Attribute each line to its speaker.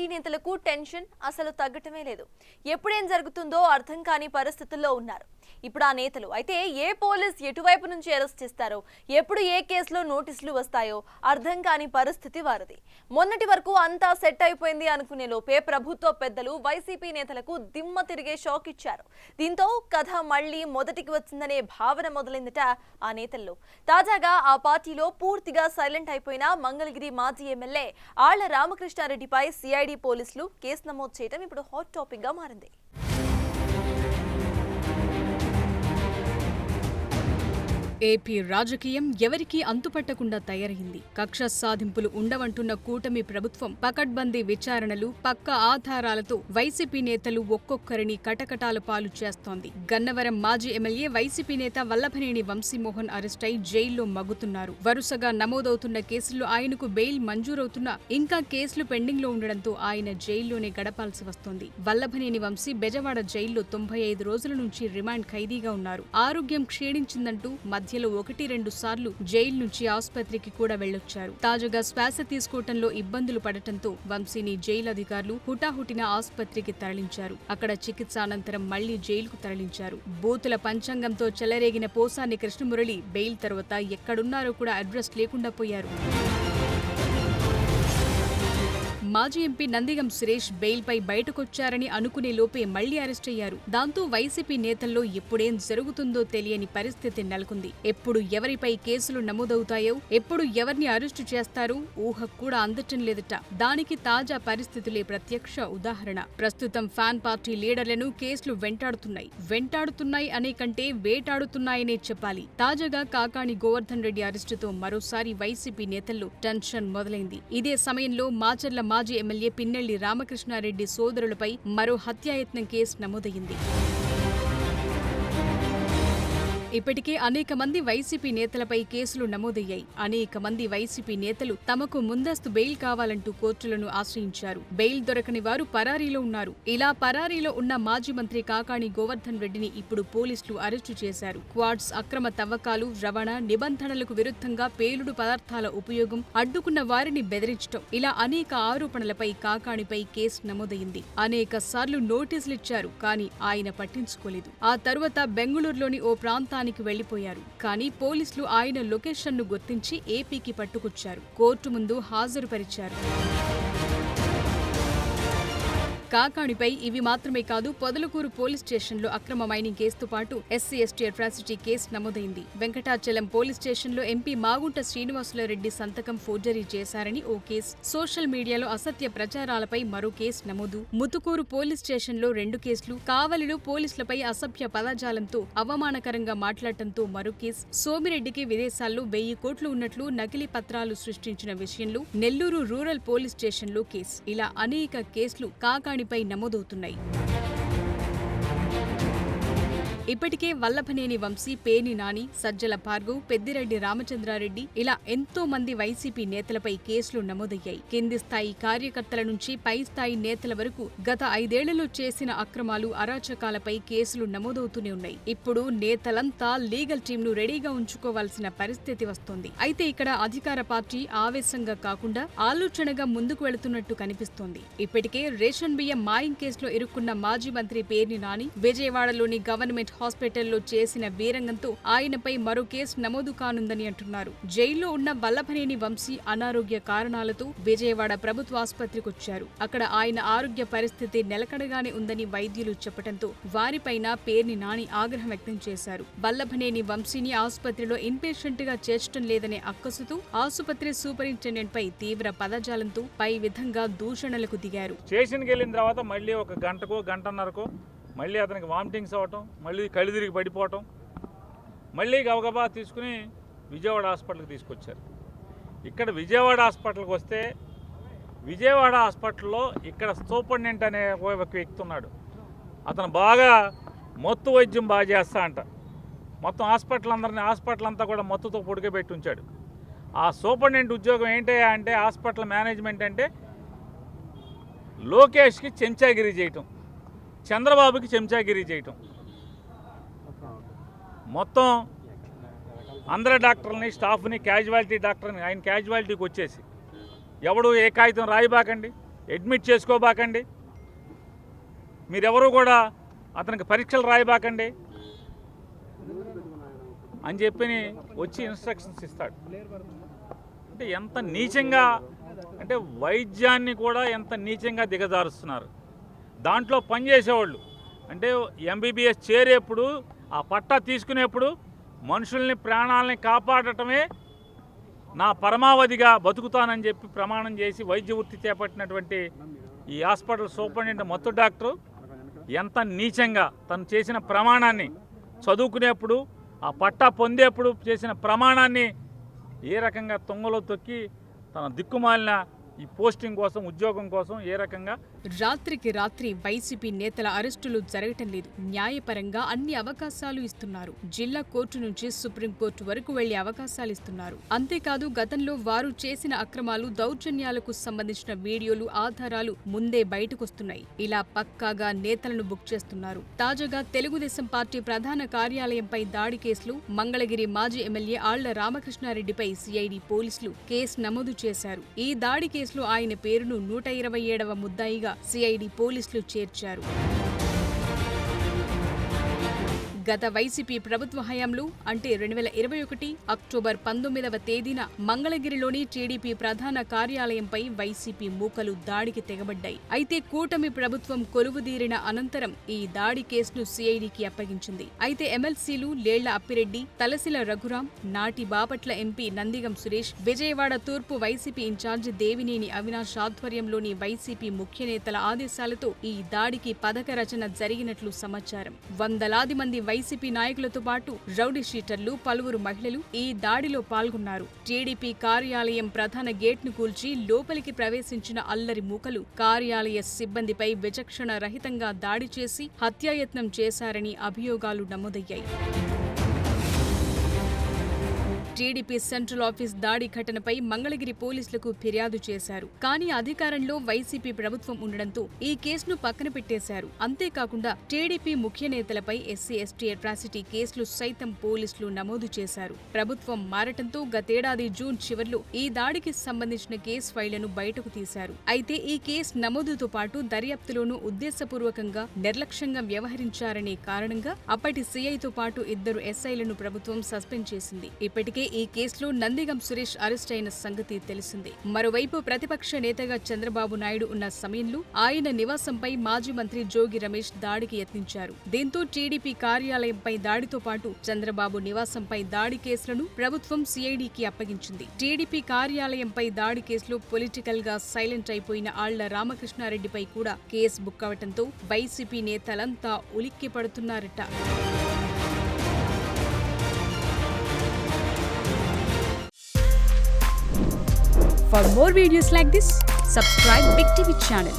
Speaker 1: Party నేతలకు tension అసలు తగ్గటమే లేదు. ఎప్పుడేం జరుగుతుందో అర్థం కాని పరిస్థితుల్లో ఉన్నారు ఇప్పుడు ఆ నేతలు. అయితే ఏ పోలీస్ ఎటువైపు నుంచి అరెస్ట్ చేస్తారో, ఎప్పుడు ఏ కేసులో నోటీసులు వస్తాయో అర్థం కాని పరిస్థితి వారిది. మొన్నటి వరకు అంతా సెట్ అయిపోయింది అనుకునే లోపే ప్రభుత్వ పెద్దలు వైసీపీ నేతలకు దిమ్మ తిరిగే షాక్ ఇచ్చారు. దీంతో కథ మళ్లీ మొదటికి వచ్చిందనే భావన మొదలైందట ఆ నేతల్లో. తాజాగా ఆ పార్టీలో పూర్తిగా సైలెంట్ అయిపోయిన మంగళగిరి మాజీ ఎమ్మెల్యే ఆళ్ల రామకృష్ణారెడ్డిపై సిఐడి పోలీసులు కేసు నమోదు చేయడం ఇప్పుడు హాట్ టాపిక్ గా మారింది.
Speaker 2: ఏపీ రాజకీయం ఎవరికీ అంతుపట్టకుండా తయారైంది. కక్ష సాధింపులు ఉండవంటున్న కూటమి ప్రభుత్వం పకడ్బందీ విచారణలు, పక్క ఆధారాలతో వైసీపీ నేతలు ఒక్కొక్కరిని కటకటాల పాలు చేస్తోంది. గన్నవరం మాజీ ఎమ్మెల్యే వైసీపీ నేత వల్లభనేని వంశీమోహన్ అరెస్టై జైల్లో మగ్గుతున్నారు. వరుసగా నమోదవుతున్న కేసుల్లో ఆయనకు బెయిల్ మంజూరవుతున్నా ఇంకా కేసులు పెండింగ్ లో ఉండడంతో ఆయన జైల్లోనే గడపాల్సి వస్తోంది. వల్లభనేని వంశీ బెజవాడ జైల్లో 95 రోజుల నుంచి రిమాండ్ ఖైదీగా ఉన్నారు. ఆరోగ్యం క్షీణించిందంటూ మధ్యలో 1-2 సార్లు జైలు నుంచి ఆసుపత్రికి కూడా వెళ్లొచ్చారు. తాజాగా శ్వాస తీసుకోవటంలో ఇబ్బందులు పడటంతో వంశీని జైలు అధికారులు హుటాహుటిన ఆసుపత్రికి తరలించారు. అక్కడ చికిత్స అనంతరం మళ్లీ జైలుకు తరలించారు. బూతుల పంచాంగంతో చెలరేగిన పోసాని కృష్ణమురళి బెయిల్ తర్వాత ఎక్కడున్నారో కూడా అడ్రస్ లేకుండా పోయారు. మాజీ ఎంపీ నందిగం సురేష్ బెయిల్పై బయటకొచ్చారని అనుకునే లోపే మళ్లీ అరెస్ట్ అయ్యారు. దాంతో వైసీపీ నేతల్లో ఎప్పుడేం జరుగుతుందో తెలియని పరిస్థితి నెలకొంది. ఎప్పుడు ఎవరిపై కేసులు నమోదవుతాయో, ఎప్పుడు ఎవరిని అరెస్టు చేస్తారో ఊహ కూడా అందటం లేదట. దానికి తాజా పరిస్థితులే ప్రత్యక్ష ఉదాహరణ. ప్రస్తుతం ఫ్యాన్ పార్టీ లీడర్లను కేసులు వెంటాడుతున్నాయి అనే కంటే వేటాడుతున్నాయనే చెప్పాలి. తాజాగా కాకాణి గోవర్ధన్ రెడ్డి అరెస్టుతో మరోసారి వైసీపీ నేతల్లో టెన్షన్ మొదలైంది. ఇదే సమయంలో మాచర్ల మాజీ ఎమ్మెల్యే పిన్నెల్లి రామకృష్ణారెడ్డి సోదరులపై మరో హత్యాయత్నం కేసు నమోదయ్యింది. ఇప్పటికే అనేక మంది వైసీపీ నేతలపై కేసులు నమోదయ్యాయి. అనేక మంది వైసీపీ నేతలు తమకు ముందస్తు బెయిల్ కావాలంటూ కోర్టులను ఆశ్రయించారు. బెయిల్ దొరకని వారు పరారీలో ఉన్నారు. ఇలా పరారీలో ఉన్న మాజీ మంత్రి కాకాణి గోవర్ధన్ రెడ్డిని ఇప్పుడు పోలీసులు అరెస్టు చేశారు. క్వాడ్స్ అక్రమ తవ్వకాలు, రవాణా, నిబంధనలకు విరుద్ధంగా పేలుడు పదార్థాల ఉపయోగం, అడ్డుకున్న వారిని బెదిరించడం, ఇలా అనేక ఆరోపణలపై కాకాణిపై కేసు నమోదయ్యింది. అనేక సార్లు నోటీసులిచ్చారు, కానీ ఆయన పట్టించుకోలేదు. ఆ తరువాత బెంగళూరులోని ఓ ప్రాంతానికి వెళ్లిపోయారు. కానీ పోలీసులు ఆయన లొకేషన్ను గుర్తించి ఏపీకి పట్టుకొచ్చారు. కోర్టు ముందు హాజరుపరిచారు. కాకాణిపై ఇవి మాత్రమే కాదు, పొదలకూరు పోలీస్ స్టేషన్లో అక్రమ మైనింగ్ కేసుతో పాటు SC/ST అట్రాసిటీ కేసు నమోదైంది. వెంకటాచలం పోలీస్ స్టేషన్లో ఎంపీ మాగుంట శ్రీనివాసులరెడ్డి సంతకం ఫోర్జరీ చేశారని ఓ కేసు, సోషల్ మీడియాలో అసత్య ప్రచారాలపై మరో కేసు నమోదు, ముతుకూరు పోలీస్ స్టేషన్లో 2 కేసులు, కావలిలో పోలీసులపై అసభ్య పదజాలంతో అవమానకరంగా మాట్లాడటంతో మరో కేసు, సోమిరెడ్డికి విదేశాల్లో 1000 కోట్లు ఉన్నట్లు నకిలీ పత్రాలు సృష్టించిన విషయంలో నెల్లూరు రూరల్ పోలీస్ స్టేషన్లో కేసు, ఇలా అనేక కేసులు కాకాణి పై నమోదవుతున్నాయి. ఇప్పటికే వల్లభనేని వంశీ, పేర్ని నాని, సజ్జల భార్గవ్, పెద్దిరెడ్డి రామచంద్రారెడ్డి ఇలా ఎంతో మంది వైసీపీ నేతలపై కేసులు నమోదయ్యాయి. కింది స్థాయి కార్యకర్తల నుంచి పై స్థాయి నేతల వరకు గత 5 ఏళ్లలో చేసిన అక్రమాలు, అరాచకాలపై కేసులు నమోదవుతూనే ఉన్నాయి. ఇప్పుడు నేతలంతా లీగల్ టీంను రెడీగా ఉంచుకోవాల్సిన పరిస్థితి వస్తోంది. అయితే ఇక్కడ అధికార పార్టీ ఆవేశంగా కాకుండా ఆలోచనగా ముందుకు వెళుతున్నట్టు కనిపిస్తోంది. ఇప్పటికే రేషన్ బియ్యం మాయం కేసులో ఇరుక్కున్న మాజీ మంత్రి పేర్ని నాని విజయవాడలోని గవర్నమెంట్ హాస్పిటల్లో చేసిన వీరంగంతో ఆయనపై మరో కేసు నమోదు కానుందని అంటున్నారు. జైల్లో ఉన్న వల్లభనేని వంశీ అనారోగ్య కారణాలతో విజయవాడ ప్రభుత్వ ఆసుపత్రికొచ్చారు. అక్కడ ఆయన ఆరోగ్య పరిస్థితి నిలకడగానే ఉందని వైద్యులు చెప్పడంతో వారిపైన పేర్ని నాని ఆగ్రహం వ్యక్తం చేశారు. వల్లభనేని వంశీని ఆసుపత్రిలో ఇన్పేషెంట్ గా చేర్చడం లేదనే అక్కసుతో ఆసుపత్రి సూపరింటెండెంట్ పై తీవ్ర పదజాలంతో పై విధంగా దూషణలకు దిగారు.
Speaker 3: స్టేషన్కి వెళ్ళిన తర్వాత మళ్ళీ ఒక గంటకో గంటన్నరకో మళ్ళీ అతనికి వామిటింగ్స్ అవ్వటం, మళ్ళీ కళ్ళు తిరిగి పడిపోవటం, మళ్ళీ గబగబా తీసుకుని విజయవాడ హాస్పిటల్కి తీసుకొచ్చారు. ఇక్కడ విజయవాడ హాస్పిటల్కి వస్తే విజయవాడ హాస్పిటల్లో ఇక్కడ సూపరింటెండెంట్ అనే ఒక వ్యక్తి ఉన్నాడు. అతను బాగా మత్తు వైద్యం బాగా చేస్తా అంట. మొత్తం హాస్పిటల్ అంతా కూడా మత్తుతో పొడిగబెట్టి ఉంచాడు. ఆ సూపరింటెండెంట్ ఉద్యోగం ఏంటయ్యా అంటే హాస్పిటల్ మేనేజ్మెంట్ అంటే లోకేష్కి చెంచాగిరి చేయటం, చంద్రబాబుకి చెంచాగిరి చేయటం, మొత్తం అందరి డాక్టర్ని, స్టాఫ్ని, క్యాజువాలిటీ డాక్టర్ని ఆయన క్యాజువాలిటీకి వచ్చేసి ఎవడు ఏ కాగితం రాయిబాకండి, అడ్మిట్ చేసుకోబాకండి, మీరెవరూ కూడా అతనికి పరీక్షలు రాయబాకండి అని చెప్పి వచ్చి ఇన్స్ట్రక్షన్స్ ఇస్తాడు. అంటే ఎంత నీచంగా, అంటే వైద్యాన్ని కూడా ఎంత నీచంగా దిగజారుస్తున్నారు. దాంట్లో పనిచేసేవాళ్ళు అంటే ఎంబీబీఎస్ చేరేప్పుడు ఆ పట్టా తీసుకునేప్పుడు మనుషుల్ని ప్రాణాలని కాపాడటమే నా పరమావధిగా బతుకుతానని చెప్పి ప్రమాణం చేసి వైద్య వృత్తి చేపట్టినటువంటి ఈ హాస్పిటల్ సూపరింటెండెంట్ మత్తు డాక్టరు ఎంత నీచంగా తను చేసిన ప్రమాణాన్ని, చదువుకునేప్పుడు ఆ పట్టా పొందేప్పుడు చేసిన ప్రమాణాన్ని ఏ రకంగా తొంగలో తొక్కి తన దిక్కుమాలిన ఈ పోస్టింగ్ కోసం, ఉద్యోగం కోసం ఏ రకంగా
Speaker 2: రాత్రికి రాత్రి వైసీపీ నేతల అరెస్టులు జరగటం లేదు. న్యాయపరంగా అన్ని అవకాశాలు ఇస్తున్నారు. జిల్లా కోర్టు నుంచి సుప్రీంకోర్టు వరకు వెళ్లే అవకాశాలు ఇస్తున్నారు. అంతేకాదు గతంలో వారు చేసిన అక్రమాలు, దౌర్జన్యాలకు సంబంధించిన వీడియోలు, ఆధారాలు ముందే బయటకొస్తున్నాయి. ఇలా పక్కాగా నేతలను బుక్ చేస్తున్నారు. తాజాగా తెలుగుదేశం పార్టీ ప్రధాన కార్యాలయంపై దాడి కేసులో మంగళగిరి మాజీ ఎమ్మెల్యే ఆళ్ల రామకృష్ణారెడ్డిపై సిఐడి పోలీసులు కేసు నమోదు చేశారు. ఈ దాడి కేసులో ఆయన పేరును 127వ ముద్దాయిగా సిఐడి పోలీసులు చేర్చారు. గత వైసీపీ ప్రభుత్వ హయాంలో అంటే 2021 అక్టోబర్ 19వ తేదీన మంగళగిరిలోని టీడీపీ ప్రధాన కార్యాలయంపై వైసీపీ మూకలు దాడికి తెగబడ్డాయి. అయితే కూటమి ప్రభుత్వం కొలువుదీరిన అనంతరం ఈ దాడి కేసును సిఐడికి అప్పగించింది. అయితే ఎమ్మెల్సీలు లేళ్ల అప్పిరెడ్డి, తలసిల రఘురాం, నాటి బాపట్ల ఎంపీ నందిగం సురేష్, విజయవాడ తూర్పు వైసీపీ ఇన్ఛార్జి దేవినేని అవినాష్ ఆధ్వర్యంలోని వైసీపీ ముఖ్య నేతల ఆదేశాలతో ఈ దాడికి పథక రచన జరిగినట్లు సమాచారం. వందలాది మంది వైసీపీ నాయకులతో పాటు రౌడీ షీటర్లు, పలువురు మహిళలు ఈ దాడిలో పాల్గొన్నారు. టీడీపీ కార్యాలయం ప్రధాన గేట్ను కూల్చి లోపలికి ప్రవేశించిన అల్లరి మూకలు కార్యాలయ సిబ్బందిపై విచక్షణ రహితంగా దాడి చేసి హత్యాయత్నం చేశారని అభియోగాలు నమోదయ్యాయి. టీడీపీ సెంట్రల్ ఆఫీస్ దాడి ఘటనపై మంగళగిరి పోలీసులకు ఫిర్యాదు చేశారు. కానీ అధికారంలో వైసీపీ ప్రభుత్వం ఉండడంతో ఈ కేసును పక్కన పెట్టేశారు. అంతేకాకుండా టీడీపీ ముఖ్య నేతలపై ఎస్సీ ఎస్టీ అట్రాసిటీ కేసులు సైతం పోలీసులు నమోదు చేశారు. ప్రభుత్వం మారటంతో గతేడాది జూన్ చివర్లో ఈ దాడికి సంబంధించిన కేసు ఫైళ్లను బయటకు తీశారు. అయితే ఈ కేసు నమోదుతో పాటు దర్యాప్తులోనూ ఉద్దేశపూర్వకంగా నిర్లక్ష్యంగా వ్యవహరించారనే కారణంగా అప్పటి సీఐతో పాటు 2 ఎస్ఐలను ప్రభుత్వం సస్పెండ్ చేసింది. ఇప్పటికే ఈ కేసులో నందిగం సురేష్ అరెస్ట్ అయిన సంగతి తెలిసిందే. మరోవైపు ప్రతిపక్ష నేతగా చంద్రబాబు నాయుడు ఉన్న సమయంలో ఆయన నివాసంపై మాజీ మంత్రి జోగి రమేష్ దాడికి యత్నించారు. దీంతో టీడీపీ కార్యాలయంపై దాడితో పాటు చంద్రబాబు నివాసంపై దాడి కేసులను ప్రభుత్వం సిఐడికి అప్పగించింది. టీడీపీ కార్యాలయంపై దాడి కేసులో పొలిటికల్ గా సైలెంట్ అయిపోయిన ఆళ్ల రామకృష్ణారెడ్డిపై కూడా కేసు బుక్ అవడంతో వైసీపీ నేతలంతా ఉలిక్కి పడుతున్నారట. For more videos like this, subscribe Big TV channel.